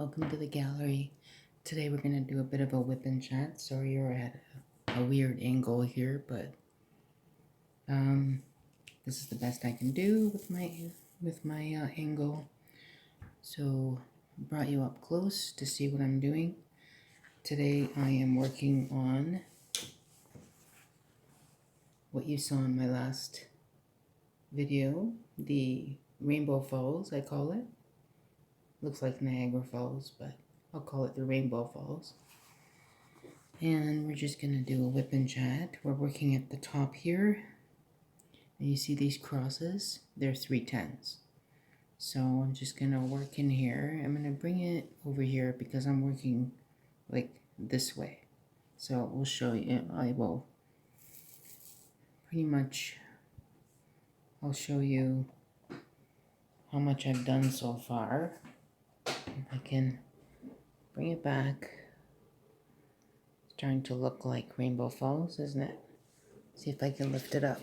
welcome to the gallery. Today we're going to do a bit of a whip and chat. Sorry you're at a weird angle here, but this is the best I can do with my angle. So I brought you up close to see what I'm doing. Today I am working on what you saw in my last video, the Rainbow Falls, I call it. Looks like Niagara Falls, but I'll call it the Rainbow Falls. And we're just going to do a whip and chat. We're working at the top here. And you see these crosses? They're 3/10. So I'm just going to work in here. I'm going to bring it over here because I'm working like this way. So we'll show you. I will pretty much, I'll show you how much I've done so far. If I can bring it back. It's starting to look like Rainbow Falls, isn't it? See if I can lift it up.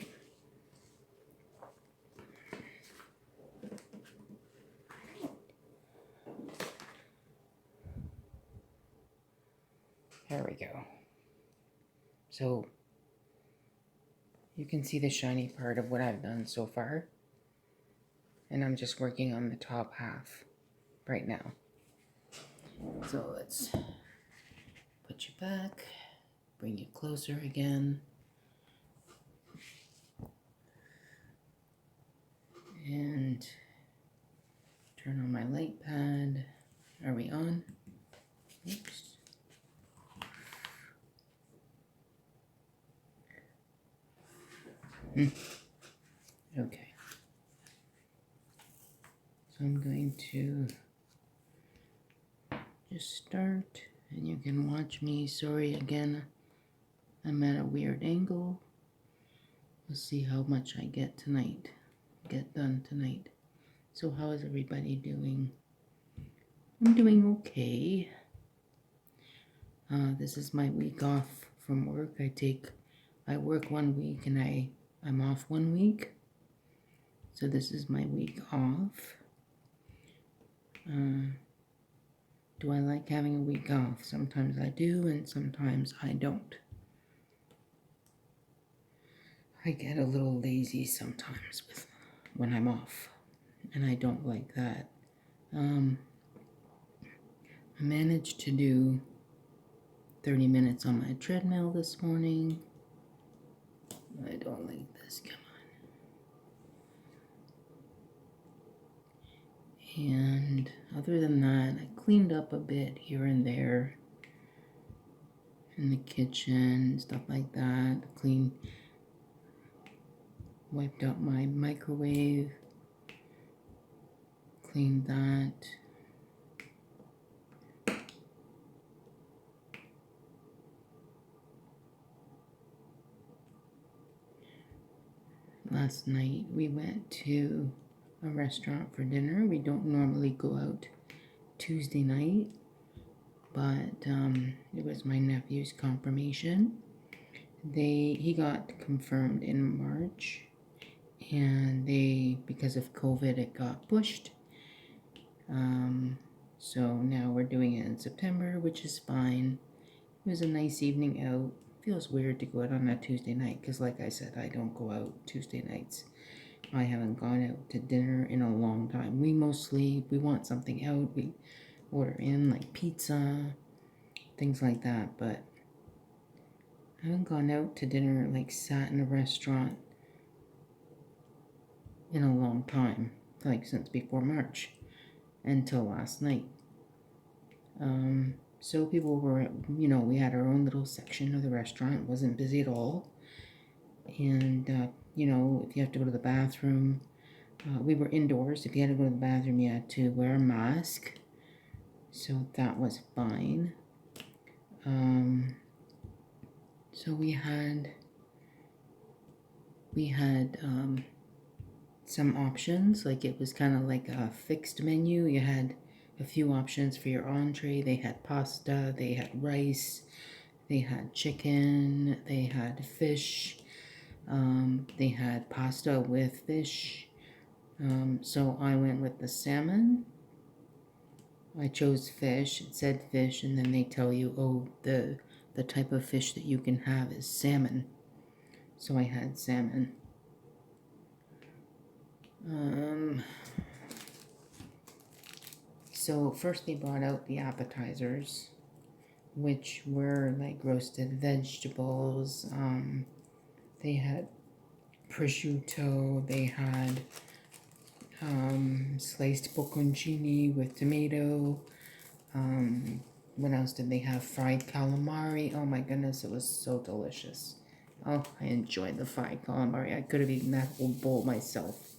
There we go. So you can see the shiny part of what I've done so far. And I'm just working on the top half right now. So let's put you back, bring you closer again. And turn on my light pad. Are we on? Oops. Okay. So I'm going to just start, and you can watch me. Sorry again, I'm at a weird angle. We'll see how much I get done tonight. So how is everybody doing? I'm doing okay. This is my week off from work. I work 1 week and I'm off 1 week. So this is my week off. Do I like having a week off? Sometimes I do and sometimes I don't. I get a little lazy sometimes when I'm off, and I don't like that. I managed to do 30 minutes on my treadmill this morning. I don't like this, come on. And other than that, I cleaned up a bit here and there in the kitchen, stuff like that. Wiped out my microwave, cleaned that. Last night we went to a restaurant for dinner. We don't normally go out Tuesday night, but it was my nephew's confirmation. He got confirmed in March, and because of COVID, it got pushed. So now we're doing it in September, which is fine. It was a nice evening out. Feels weird to go out on a Tuesday night because, like I said, I don't go out Tuesday nights. I haven't gone out to dinner in a long time. We want something out. We order in like pizza, things like that, but I haven't gone out to dinner, like sat in a restaurant in a long time, like since before March until last night. So people were, we had our own little section of the restaurant. It wasn't busy at all. And, if you have to go to the bathroom, we were indoors. If you had to go to the bathroom, you had to wear a mask. So that was fine. So we had some options. Like it was kind of like a fixed menu. You had a few options for your entree. They had pasta, they had rice, they had chicken, they had fish, they had pasta with fish. So I went with the salmon. I chose fish. It said fish, and then they tell you, oh, the type of fish that you can have is salmon. So I had salmon. So first they brought out the appetizers, which were like roasted vegetables. They had prosciutto. They had sliced bocconcini with tomato. What else did they have? Fried calamari. Oh my goodness, it was so delicious. Oh, I enjoyed the fried calamari. I could have eaten that whole bowl myself.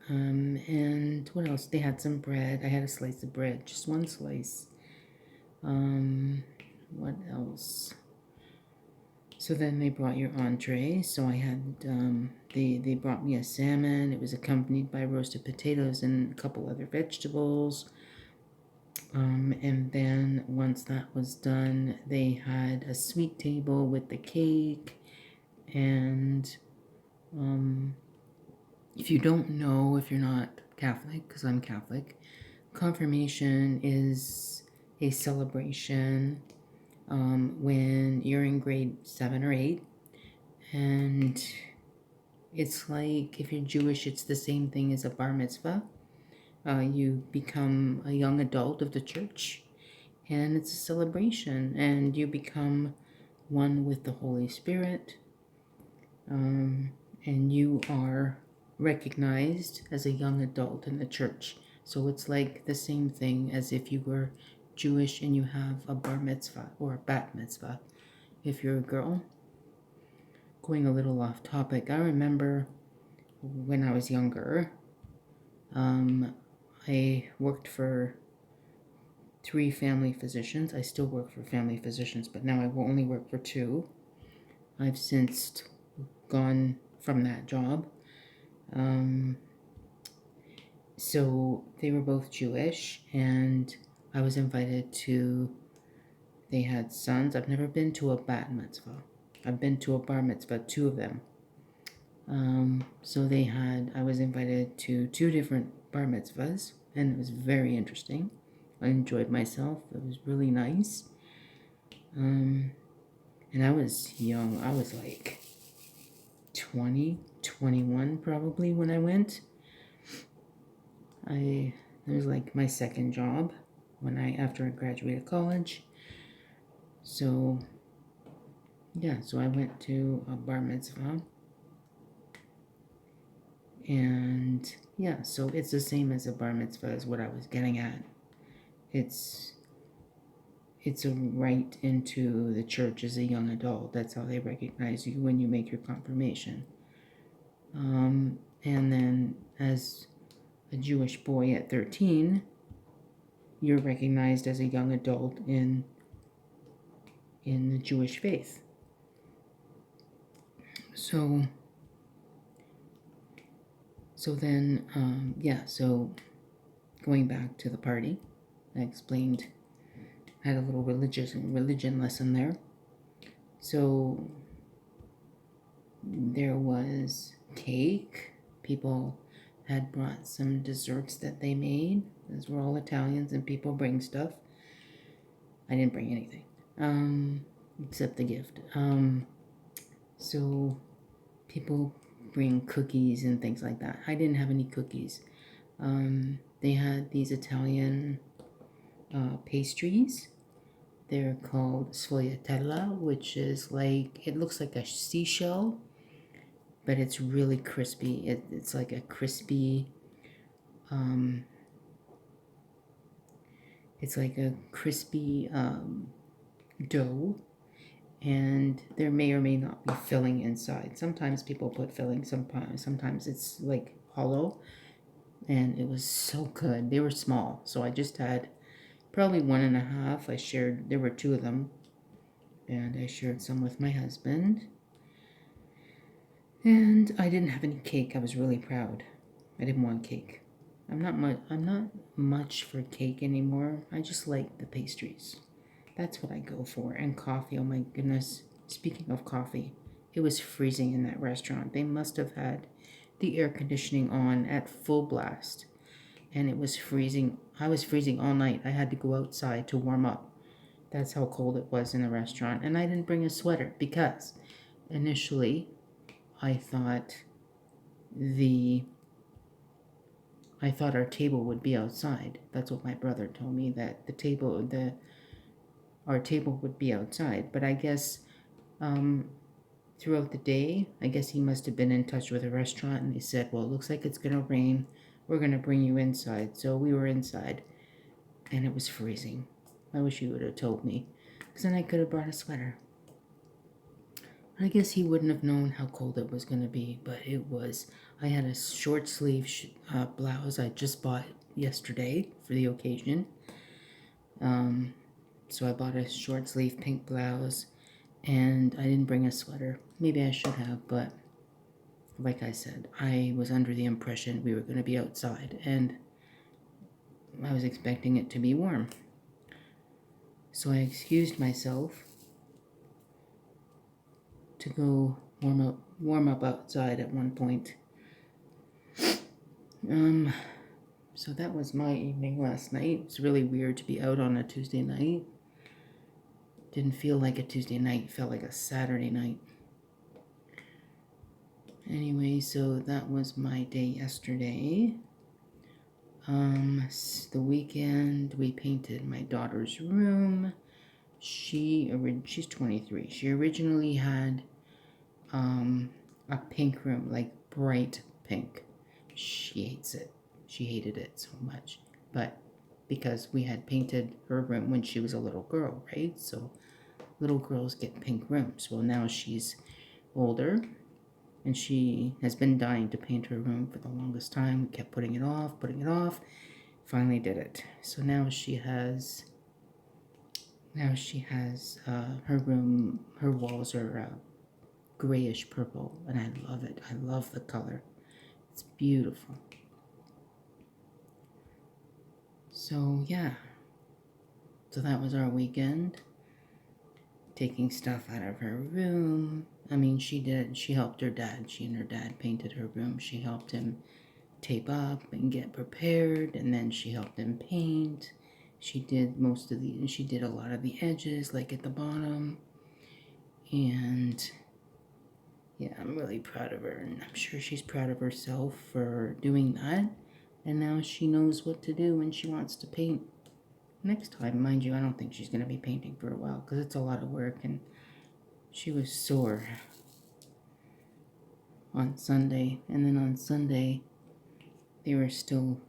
And what else? They had some bread. I had a slice of bread, just one slice. What else? So then they brought your entree. So I had, they brought me a salmon. It was accompanied by roasted potatoes and a couple other vegetables. And then once that was done, they had a sweet table with the cake. And if you don't know, if you're not Catholic, because I'm Catholic, confirmation is a celebration when you're in grade 7 or 8. And it's like, if you're Jewish, it's the same thing as a bar mitzvah. You become a young adult of the church, and it's a celebration, and you become one with the Holy Spirit, and you are recognized as a young adult in the church. So it's like the same thing as if you were Jewish and you have a bar mitzvah or a bat mitzvah if you're a girl. Going a little off topic, I remember when I was younger, I worked for 3 family physicians. I still work for family physicians, but now I will only work for 2. I've since gone from that job. So they were both Jewish, and I was invited to, they had sons. I've never been to a bat mitzvah. I've been to a bar mitzvah, 2 of them. So they had, I was invited to 2 different bar mitzvahs, and it was very interesting. I enjoyed myself. It was really nice. And I was young. I was like 20, 21 probably when I went. It was like my second job after I graduated college. So yeah, so I went to a bar mitzvah. And yeah, so it's the same as a bar mitzvah is what I was getting at. It's a right into the church as a young adult. That's how they recognize you when you make your confirmation. And then as a Jewish boy at 13, you're recognized as a young adult in the Jewish faith. So then, so going back to the party, I explained, I had a little religion lesson there. So there was cake. People had brought some desserts that they made. Those were all Italians, and people bring stuff. I didn't bring anything, except the gift. So people bring cookies and things like that. I didn't have any cookies. They had these Italian pastries. They're called sfogliatella, which is like, it looks like a seashell, but it's really crispy. It's like a crispy, dough, and there may or may not be filling inside. Sometimes people put filling, sometimes it's like hollow, and it was so good. They were small, so I just had probably 1.5. I shared, there were 2 of them, and I shared some with my husband. And I didn't have any cake. I was really proud. I didn't want cake. I'm not much for cake anymore. I just like the pastries. That's what I go for. And coffee. Oh my goodness. Speaking of coffee, It was freezing in that restaurant. They must have had the air conditioning on at full blast. And it was freezing. I was freezing all night. I had to go outside to warm up. That's how cold it was in the restaurant. And I didn't bring a sweater because initially I thought our table would be outside. That's what my brother told me, that our table would be outside. But I guess throughout the day, I guess he must have been in touch with a restaurant, and they said, well, it looks like it's going to rain. We're going to bring you inside. So we were inside, and it was freezing. I wish he would have told me, because then I could have brought a sweater. I guess he wouldn't have known how cold it was going to be, but it was. I had a short sleeve blouse I just bought yesterday for the occasion. So I bought a short sleeve pink blouse, and I didn't bring a sweater. Maybe I should have, but like I said, I was under the impression we were going to be outside, and I was expecting it to be warm. So I excused myself to go warm up outside at one point. So that was my evening last night. It's really weird to be out on a Tuesday night. Didn't feel like a Tuesday night, it felt like a Saturday night. Anyway, so that was my day yesterday. The weekend we painted my daughter's room. She's 23. She originally had a pink room, like bright pink. She hates it. She hated it so much. But because we had painted her room when she was a little girl, right? So little girls get pink rooms. Well, now she's older, and she has been dying to paint her room for the longest time. We kept putting it off. Finally did it. So now she has her room, her walls are grayish purple, and I love it. I love the color. It's beautiful. So yeah, so that was our weekend, taking stuff out of her room. I mean, she helped her dad. She and her dad painted her room. She helped him tape up and get prepared, and then she helped him paint. She did a lot of the edges, like at the bottom. And yeah, I'm really proud of her, and I'm sure she's proud of herself for doing that. And now she knows what to do when she wants to paint next time. Mind you, I don't think she's going to be painting for a while, because it's a lot of work, and she was sore on Sunday. And then on Sunday, they were still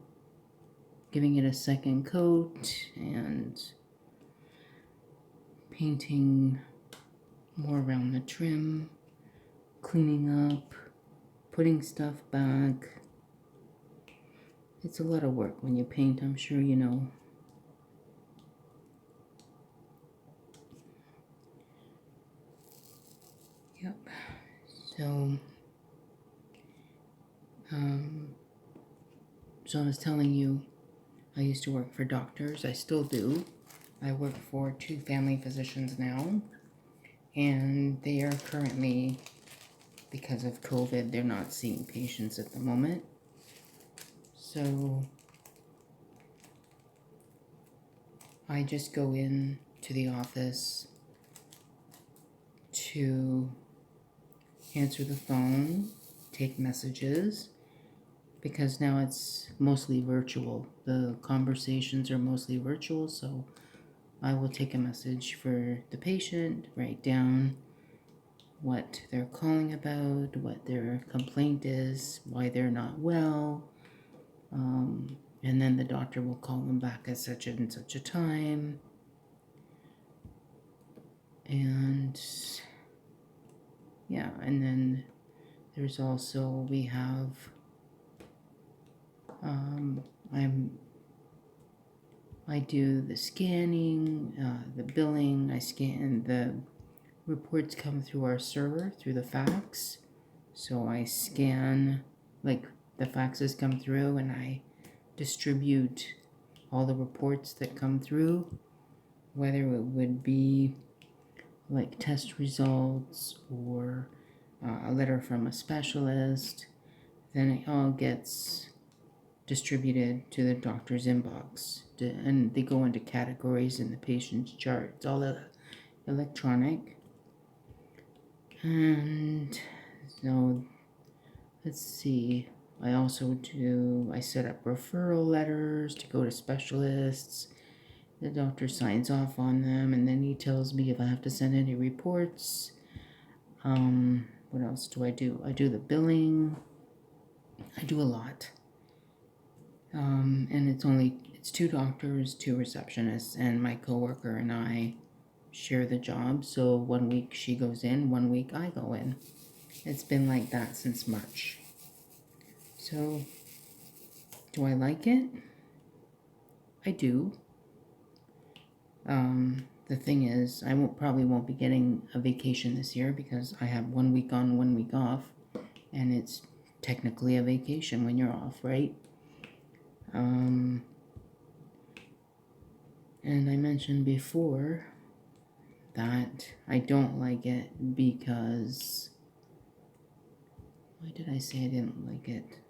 giving it a second coat and painting more around the trim, cleaning up, putting stuff back. It's a lot of work when you paint, I'm sure you know. Yep. So I was telling you, I used to work for doctors. I still do. I work for 2 family physicians now, and they are currently, because of COVID, they're not seeing patients at the moment. So I just go in to the office to answer the phone, take messages, because now it's mostly virtual. The conversations are mostly virtual, so I will take a message for the patient, write down what they're calling about, what their complaint is, why they're not well, and then the doctor will call them back at such and such a time. And yeah, and then there's also, we have I do the scanning, the billing. I scan, the reports come through our server, through the fax. So I scan, like the faxes come through, and I distribute all the reports that come through, whether it would be like test results or a letter from a specialist. Then it all gets distributed to the doctor's inbox, and they go into categories in the patient's chart. It's all electronic. And so let's see, I set up referral letters to go to specialists. The doctor signs off on them, and then he tells me if I have to send any reports. What else do? I do the billing. I do a lot. And it's 2 doctors, 2 receptionists, and my coworker and I share the job. So 1 week she goes in, 1 week I go in. It's been like that since March. So, do I like it? I do. The thing is, I probably won't be getting a vacation this year because I have 1 week on, 1 week off, and it's technically a vacation when you're off, right? And I mentioned before that I don't like it because, why did I say I didn't like it?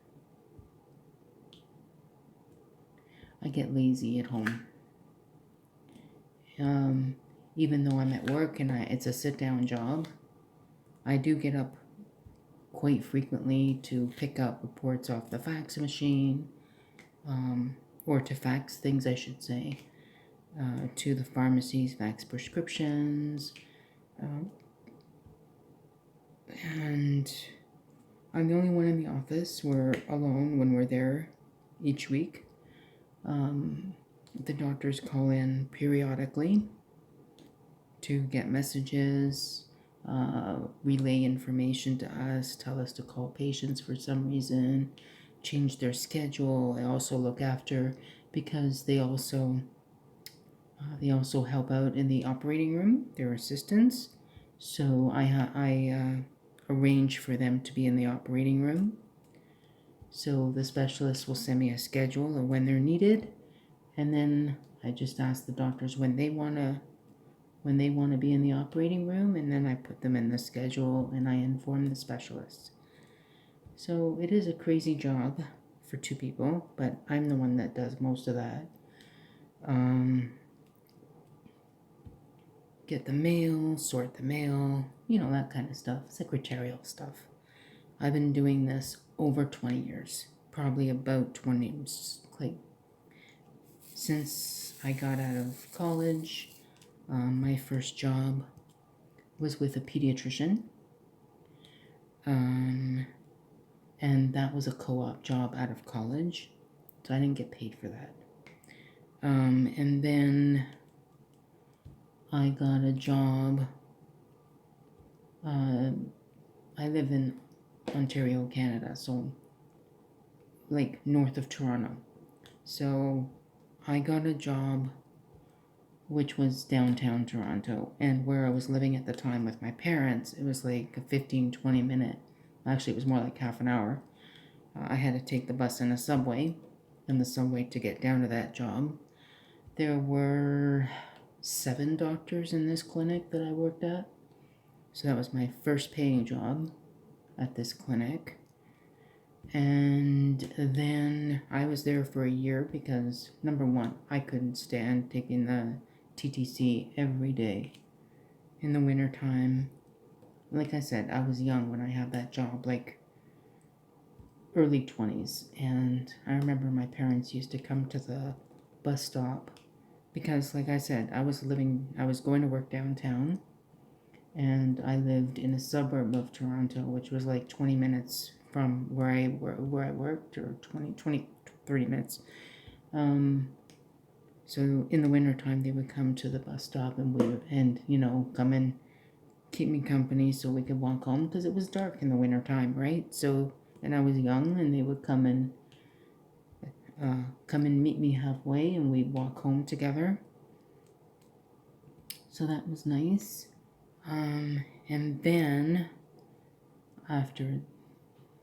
I get lazy at home. Even though I'm at work and it's a sit-down job, I do get up quite frequently to pick up reports off the fax machine, or to fax things, I should say, to the pharmacies, fax prescriptions, and I'm the only one in the office. We're alone when we're there each week. The doctors call in periodically to get messages, relay information to us, tell us to call patients for some reason, change their schedule. I also look after, because they also help out in the operating room. They're assistants, so I arrange for them to be in the operating room. So the specialist will send me a schedule of when they're needed, and then I just ask the doctors when they want to be in the operating room, and then I put them in the schedule and I inform the specialist. So it is a crazy job for 2 people, but I'm the one that does most of that. Get the mail, sort the mail, that kind of stuff, secretarial stuff. I've been doing this over 20 years, probably about 20, like since I got out of college. My first job was with a pediatrician, and that was a co-op job out of college, so I didn't get paid for that. And then I got a job. I live in Ontario, Canada, so like north of Toronto. So I got a job which was downtown Toronto, and where I was living at the time with my parents, it was like a 15-20 minute, actually it was more like half an hour. I had to take the bus and a subway, to get down to that job. There were 7 doctors in this clinic that I worked at, so that was my first paying job at this clinic. And then I was there for a year because, number one, I couldn't stand taking the TTC every day in the wintertime. Like I said, I was young when I had that job, like early 20s, and I remember my parents used to come to the bus stop because, like I said, I was going to work downtown, and I lived in a suburb of Toronto, which was like 20 minutes from where I worked, or 30 minutes. So in the wintertime, they would come to the bus stop and come and keep me company so we could walk home, because it was dark in the wintertime, right? So, and I was young, and they would come and meet me halfway, and we'd walk home together. So that was nice. And then after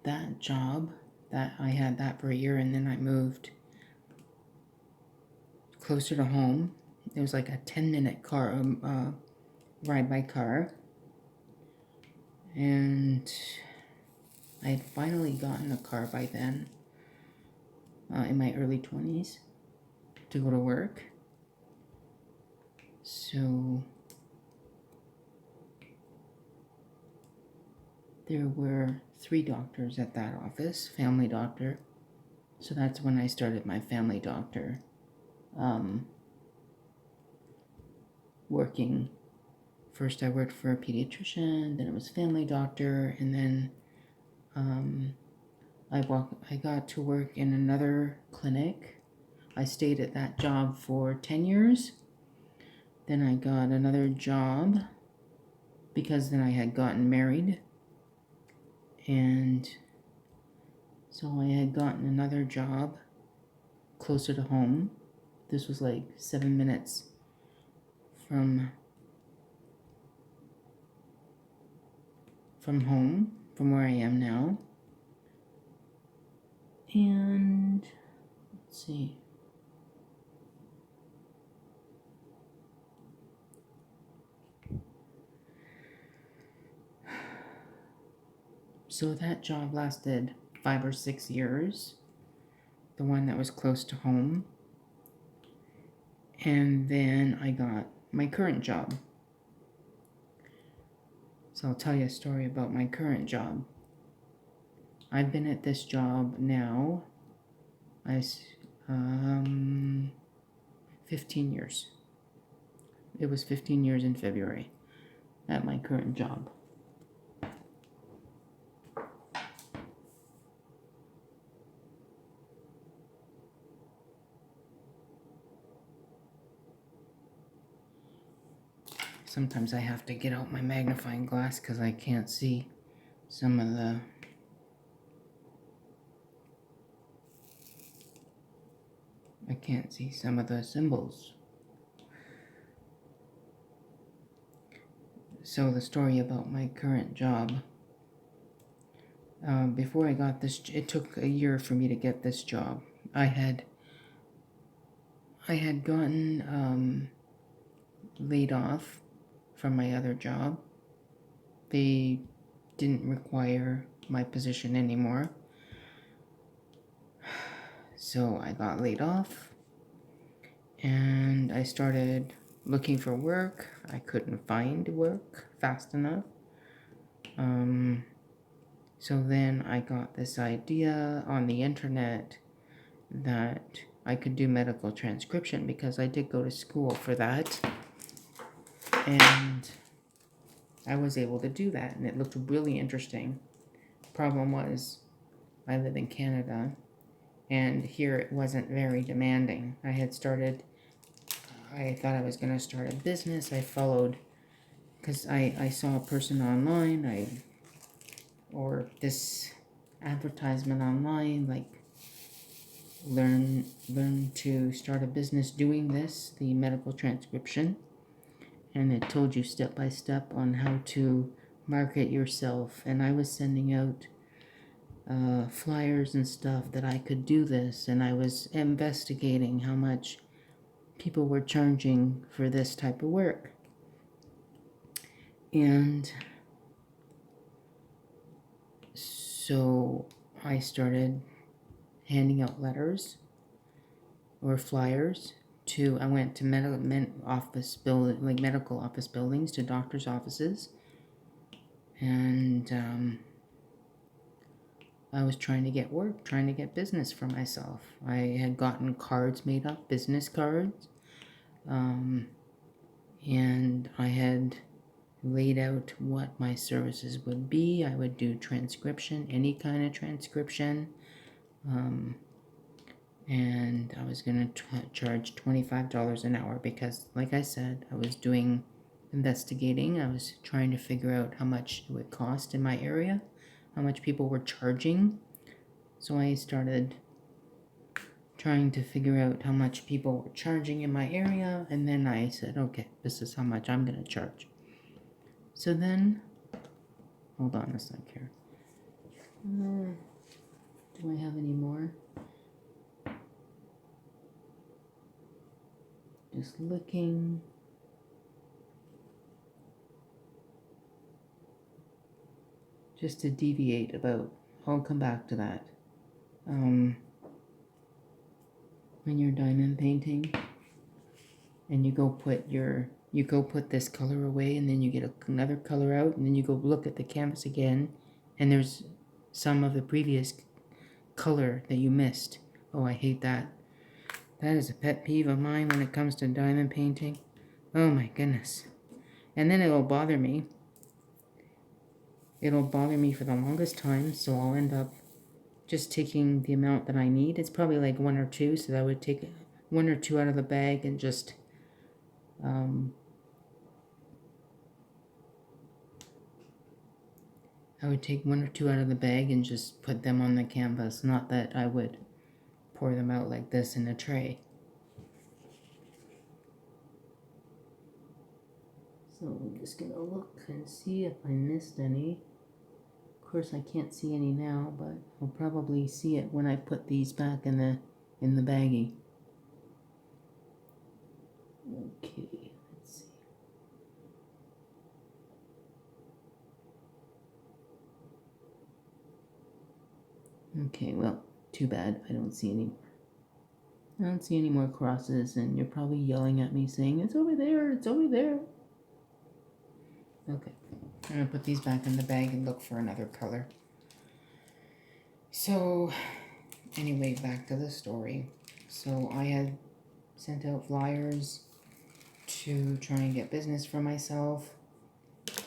that job, that I had that for a year, and then I moved closer to home. It was like a 10-minute car ride by car, And I had finally gotten a car by then, in my early 20s, to go to work. So there were 3 doctors at that office, family doctor. So that's when I started my family doctor working. First I worked for a pediatrician, then it was family doctor, and then I got to work in another clinic. I stayed at that job for 10 years. Then I got another job because then I had gotten married. And so I had gotten another job closer to home. This was like 7 minutes from home, from where I am now. And let's see. So that job lasted 5 or 6 years, the one that was close to home. And then I got my current job. So I'll tell you a story about my current job. I've been at this job now 15 years. It was 15 years in February at my current job. Sometimes I have to get out my magnifying glass because I can't see some of the symbols. So the story about my current job. Before I got this, it took a year for me to get this job. I had gotten laid off from my other job. They didn't require my position anymore. So I got laid off and I started looking for work. I couldn't find work fast enough. So then I got this idea on the internet that I could do medical transcription because I did go to school for that. And I was able to do that and it looked really interesting. Problem was, I live in Canada and here it wasn't very demanding. I thought I was going to start a business. I followed, because I saw a person online, or this advertisement online, like learn to start a business doing this, the medical transcription. And it told you step by step on how to market yourself. And I was sending out flyers and stuff that I could do this, and I was investigating how much people were charging for this type of work. And so I started handing out letters or flyers I went to medical office buildings, to doctors' offices, and I was trying to get work, trying to get business for myself. I had gotten cards made up, business cards, and I had laid out what my services would be. I would do transcription, any kind of transcription, and I was going to charge $25 an hour because, like I said, I was doing investigating. I was trying to figure out how much it would cost in my area, how much people were charging. So I started trying to figure out how much people were charging in my area, and then I said, okay, this is how much I'm going to charge. So then, hold on a sec here. Do I have any more? Just looking. just to deviate about. I'll come back to that. When you're diamond painting and you go put this color away, and then you get another color out, and then you go look at the canvas again, and there's some of the previous color that you missed. Oh, I hate that. That is a pet peeve of mine when it comes to diamond painting. Oh my goodness. And then it'll bother me. It'll bother me for the longest time, so I'll end up just taking the amount that I need. It's probably like 1 or 2, so I would take 1 or 2 out of the bag and just I would take 1 or 2 out of the bag and just put them on the canvas. Not that I would pour them out like this in a tray. So I'm just gonna look and see if I missed any. Of course, I can't see any now, but I'll probably see it when I put these back in the baggie. Okay, let's see. Okay, well, too bad I don't see any more. I don't see any more crosses, and you're probably yelling at me saying, "It's over there, it's over there." Okay, I'm gonna put these back in the bag and look for another color. So, anyway, back to the story. So I had sent out flyers to try and get business for myself,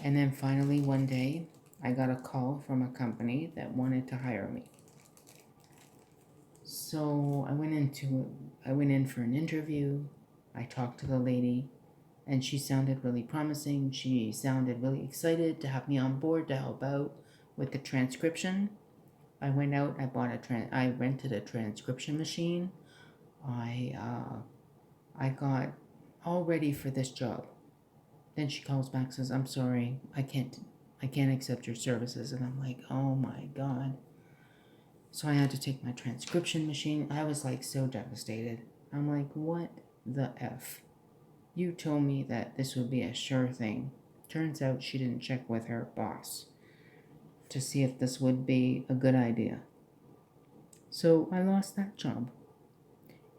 and then finally one day I got a call from a company that wanted to hire me. So I went in for an interview. I talked to the lady, and she sounded really promising. She sounded really excited to have me on board to help out with the transcription. I went out, I rented a transcription machine. I got all ready for this job. Then she calls back and says, "I'm sorry, I can't accept your services." And I'm like, oh my God. So I had to take my transcription machine. I was like so devastated. I'm like, what the F? You told me that this would be a sure thing. Turns out she didn't check with her boss to see if this would be a good idea. So I lost that job.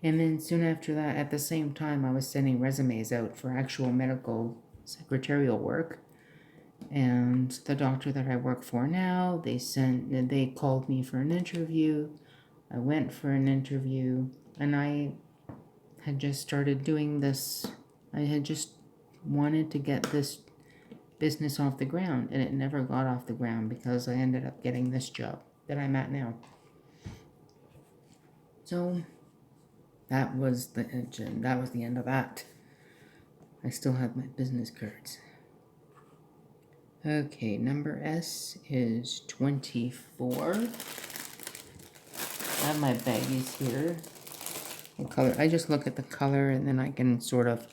And then soon after that, at the same time, I was sending resumes out for actual medical secretarial work. And the doctor that I work for now, they called me for an interview. I went for an interview, and I had just started doing this. I had just wanted to get this business off the ground, and it never got off the ground because I ended up getting this job that I'm at now. So that was the end of that. I still have my business cards. Okay, number S is 24. I have my baggies here. What color? I just look at the color and then I can sort of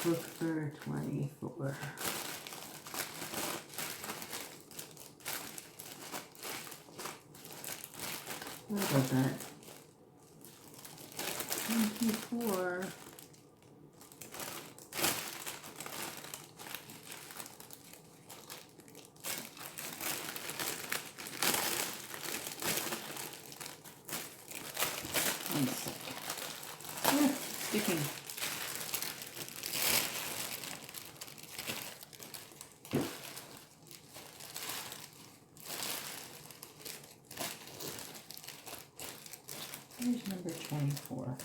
look for 24. What about that? 24. One sec. Oh, sticking. Here's number 24.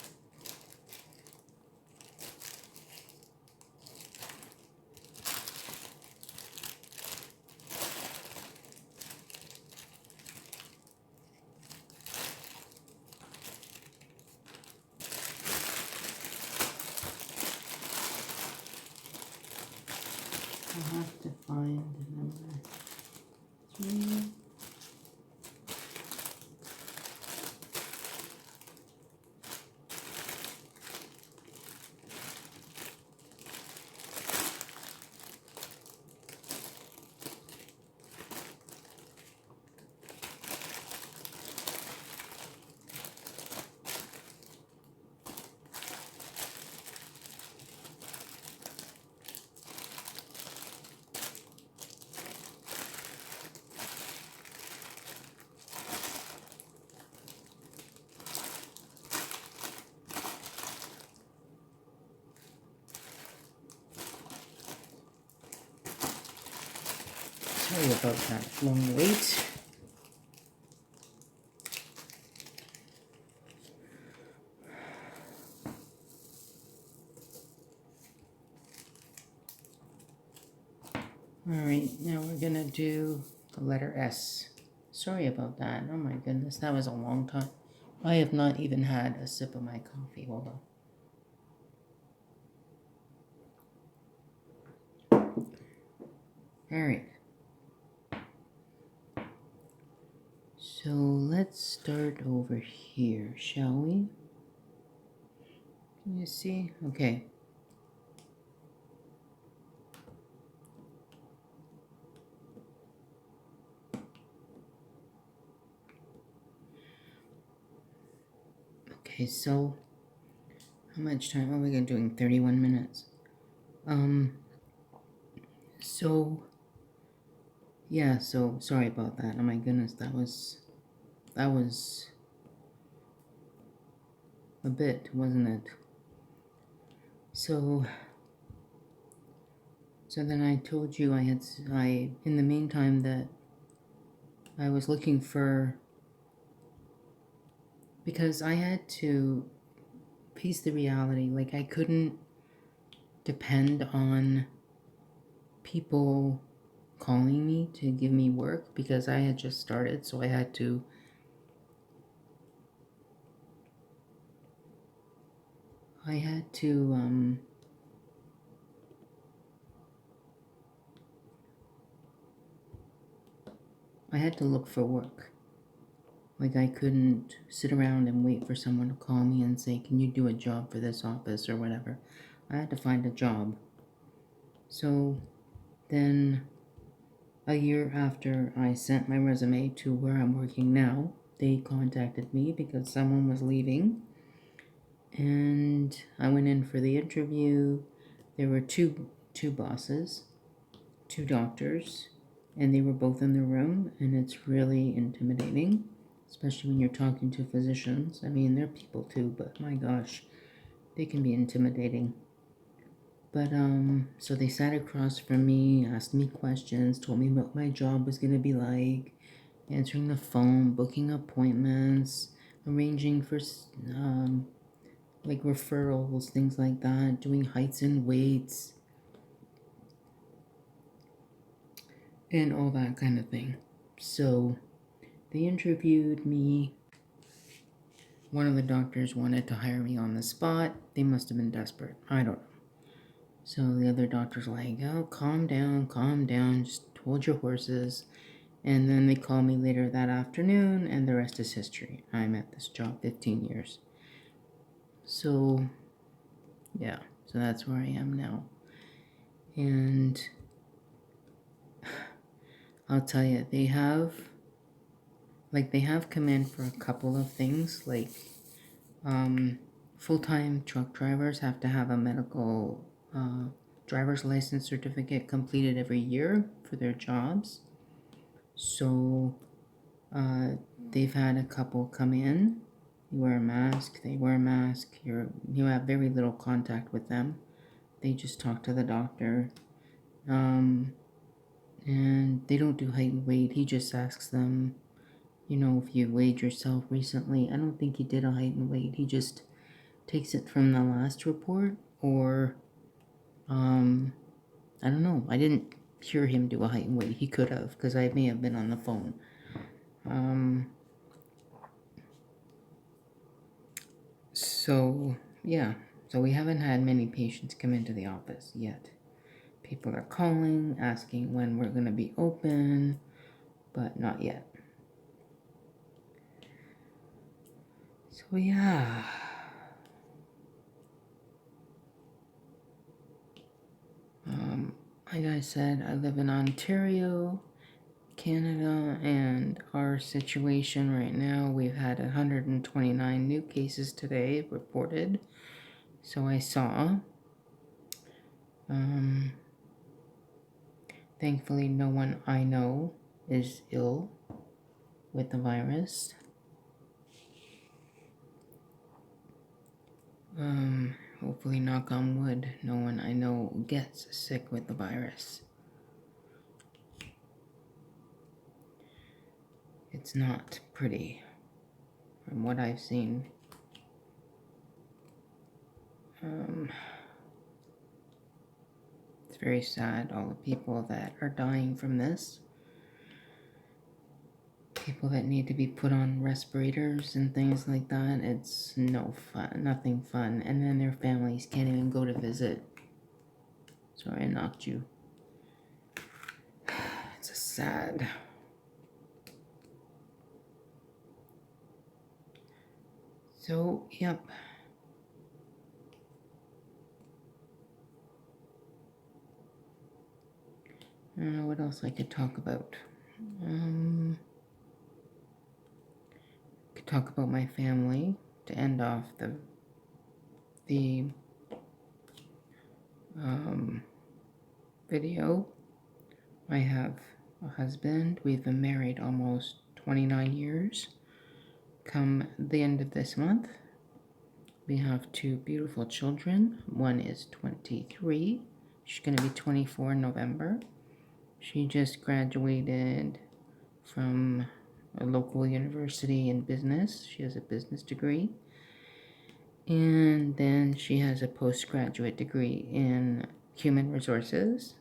I'll have to find number 3. Sorry about that long wait. Alright, now we're gonna do the letter S. Sorry about that. Oh my goodness, that was a long time. I have not even had a sip of my coffee. Hold on. Alright. So let's start over here, shall we? Can you see? Okay. Okay, so how much time are we gonna doing? 31 minutes. So yeah, so sorry about that. Oh my goodness, that was a bit, wasn't it? So then I told you in the meantime that I was looking for, because I had to piece the reality, like I couldn't depend on people calling me to give me work because I had just started, so I had to look for work. Like I couldn't sit around and wait for someone to call me and say, can you do a job for this office or whatever. I had to find a job. So then a year after I sent my resume to where I'm working now, they contacted me because someone was leaving. And I went in for the interview. There were two bosses, two doctors, and they were both in the room, and it's really intimidating, especially when you're talking to physicians. I mean, they're people too, but my gosh, they can be intimidating. But so they sat across from me, asked me questions, told me what my job was gonna be like, answering the phone, booking appointments, arranging for like referrals, things like that, doing heights and weights, and all that kind of thing. So they interviewed me. One of the doctors wanted to hire me on the spot. They must have been desperate. I don't know. So the other doctor's like, oh, calm down, just hold your horses. And then they called me later that afternoon, and the rest is history. I'm at this job 15 years. So, yeah, so that's where I am now. And I'll tell you, they have come in for a couple of things, like full-time truck drivers have to have a medical driver's license certificate completed every year for their jobs. So they've had a couple come in. You wear a mask, they wear a mask. You have very little contact with them. They just talk to the doctor. And they don't do height and weight. He just asks them, if you weighed yourself recently. I don't think he did a height and weight. He just takes it from the last report, or I don't know. I didn't hear him do a height and weight. He could have, because I may have been on the phone. So yeah, so we haven't had many patients come into the office yet. People are calling, asking when we're going to be open, but not yet. So yeah. Like I said, I live in Ontario, Canada, and our situation right now, we've had 129 new cases today reported. So I saw. Thankfully, no one I know is ill with the virus. Hopefully, knock on wood, no one I know gets sick with the virus. It's not pretty from what I've seen. It's very sad, all the people that are dying from this. People that need to be put on respirators and things like that. It's no fun, nothing fun. And then their families can't even go to visit. Sorry, I knocked you. It's a sad. So, yep. I don't know what else I could talk about. Could talk about my family to end off the video. I have a husband. We've been married almost 29 years. Come the end of this month, we have 2 beautiful children. One is 23. She's going to be 24 in November. She just graduated from a local university in business. She has a business degree. And then she has a postgraduate degree in human resources.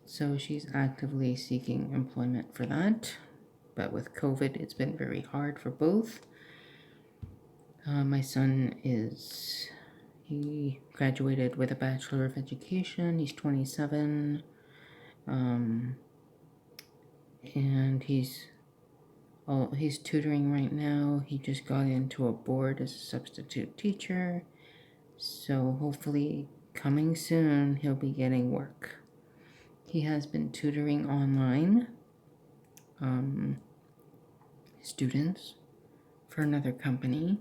So she's actively seeking employment for that. But with COVID, it's been very hard for both. My son he graduated with a Bachelor of Education. He's 27. And he's tutoring right now. He just got into a board as a substitute teacher. So hopefully coming soon, he'll be getting work. He has been tutoring online students for another company.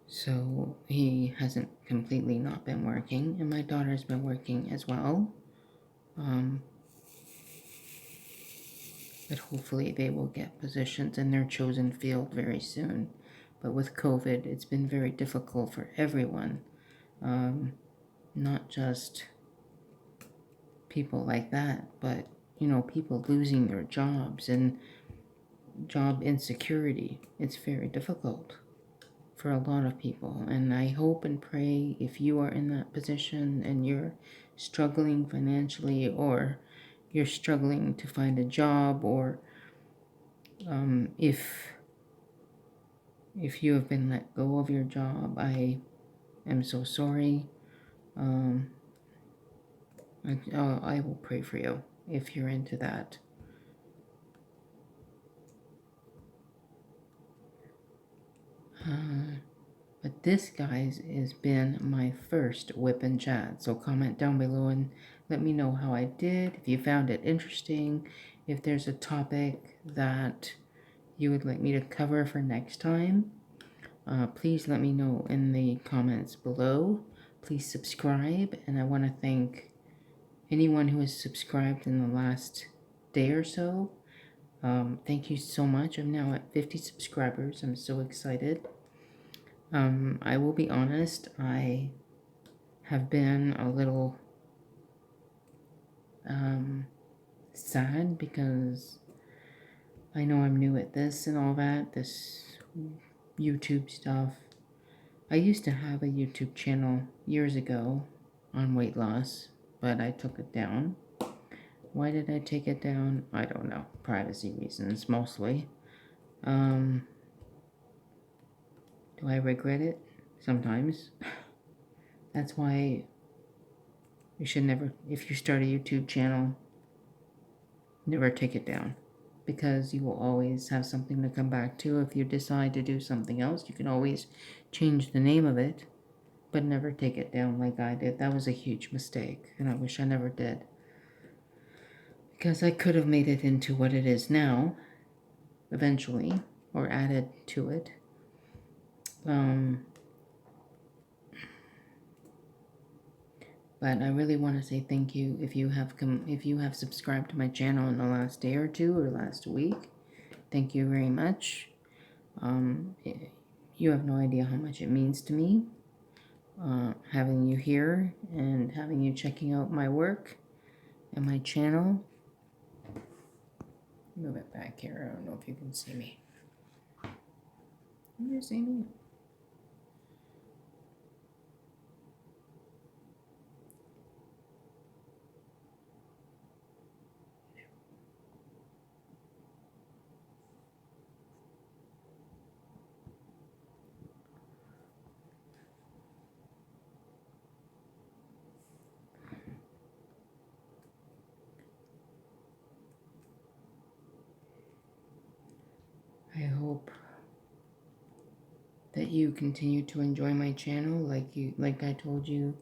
So he hasn't completely not been working. And my daughter's been working as well. But hopefully they will get positions in their chosen field very soon. But with COVID, it's been very difficult for everyone. Not just people like that, but, people losing their jobs and job insecurity. It's very difficult for a lot of people. And I hope and pray if you are in that position and you're struggling financially, or you're struggling to find a job, or if you have been let go of your job, I am so sorry. I will pray for you if you're into that. But this, guys, has been my first WIP and Chat. So comment down below and let me know how I did, if you found it interesting, if there's a topic that you would like me to cover for next time. Please let me know in the comments below. Please subscribe, and I want to thank anyone who has subscribed in the last day or so. Thank you so much. I'm now at 50 subscribers. I'm so excited. I will be honest, I have been a little sad because I know I'm new at this and all that, this YouTube stuff. I used to have a YouTube channel years ago on weight loss, but I took it down. Why did I take it down? I don't know. Privacy reasons, mostly. Do I regret it? Sometimes. That's why you should never, if you start a YouTube channel, never take it down. Because you will always have something to come back to. If you decide to do something else, you can always change the name of it, but never take it down like I did. That was a huge mistake, and I wish I never did. Because I could have made it into what it is now, eventually, or added to it. But I really want to say thank you if you have subscribed to my channel in the last day or two or last week. Thank you very much. You have no idea how much it means to me, having you here and having you checking out my work and my channel. Move it back here. I don't know if you can see me. Can you see me? I hope that you continue to enjoy my channel. Like I told you,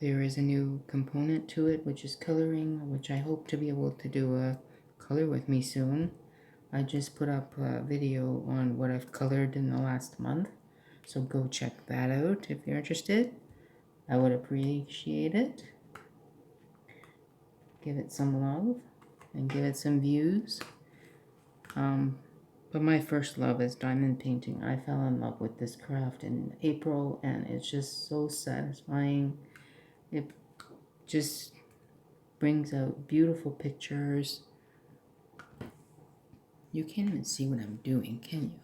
there is a new component to it, which is coloring, which I hope to be able to do a color with me soon. I just put up a video on what I've colored in the last month, so go check that out if you're interested. I would appreciate it. Give it some love and give it some views. But my first love is diamond painting. I fell in love with this craft in April, and it's just so satisfying. It just brings out beautiful pictures. You can't even see what I'm doing, can you?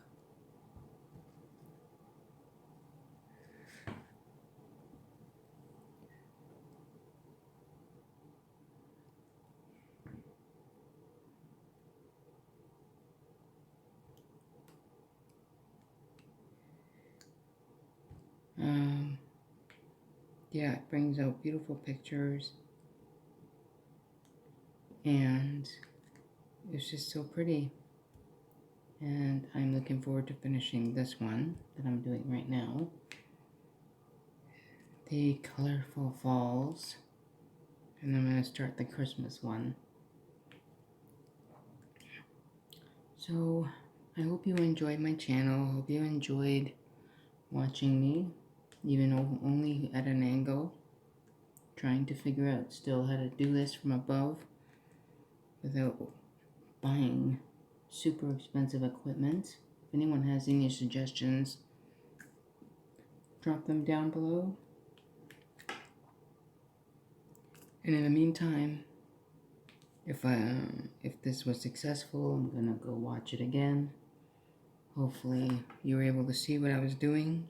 Yeah, it brings out beautiful pictures, and it's just so pretty. And I'm looking forward to finishing this one that I'm doing right now. The Colorful Falls. And I'm going to start the Christmas one. So, I hope you enjoyed my channel. I hope you enjoyed watching me, even though only at an angle. Trying to figure out still how to do this from above without buying super expensive equipment. If anyone has any suggestions, drop them down below. And in the meantime, if this was successful, I'm gonna go watch it again. Hopefully you were able to see what I was doing.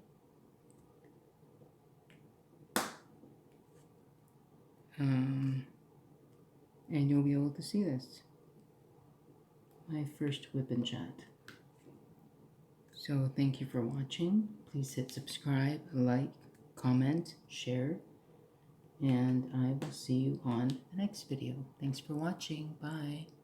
And you'll be able to see this. My first WIP chat. So thank you for watching. Please hit subscribe, like, comment, share, and I will see you on the next video. Thanks for watching. Bye.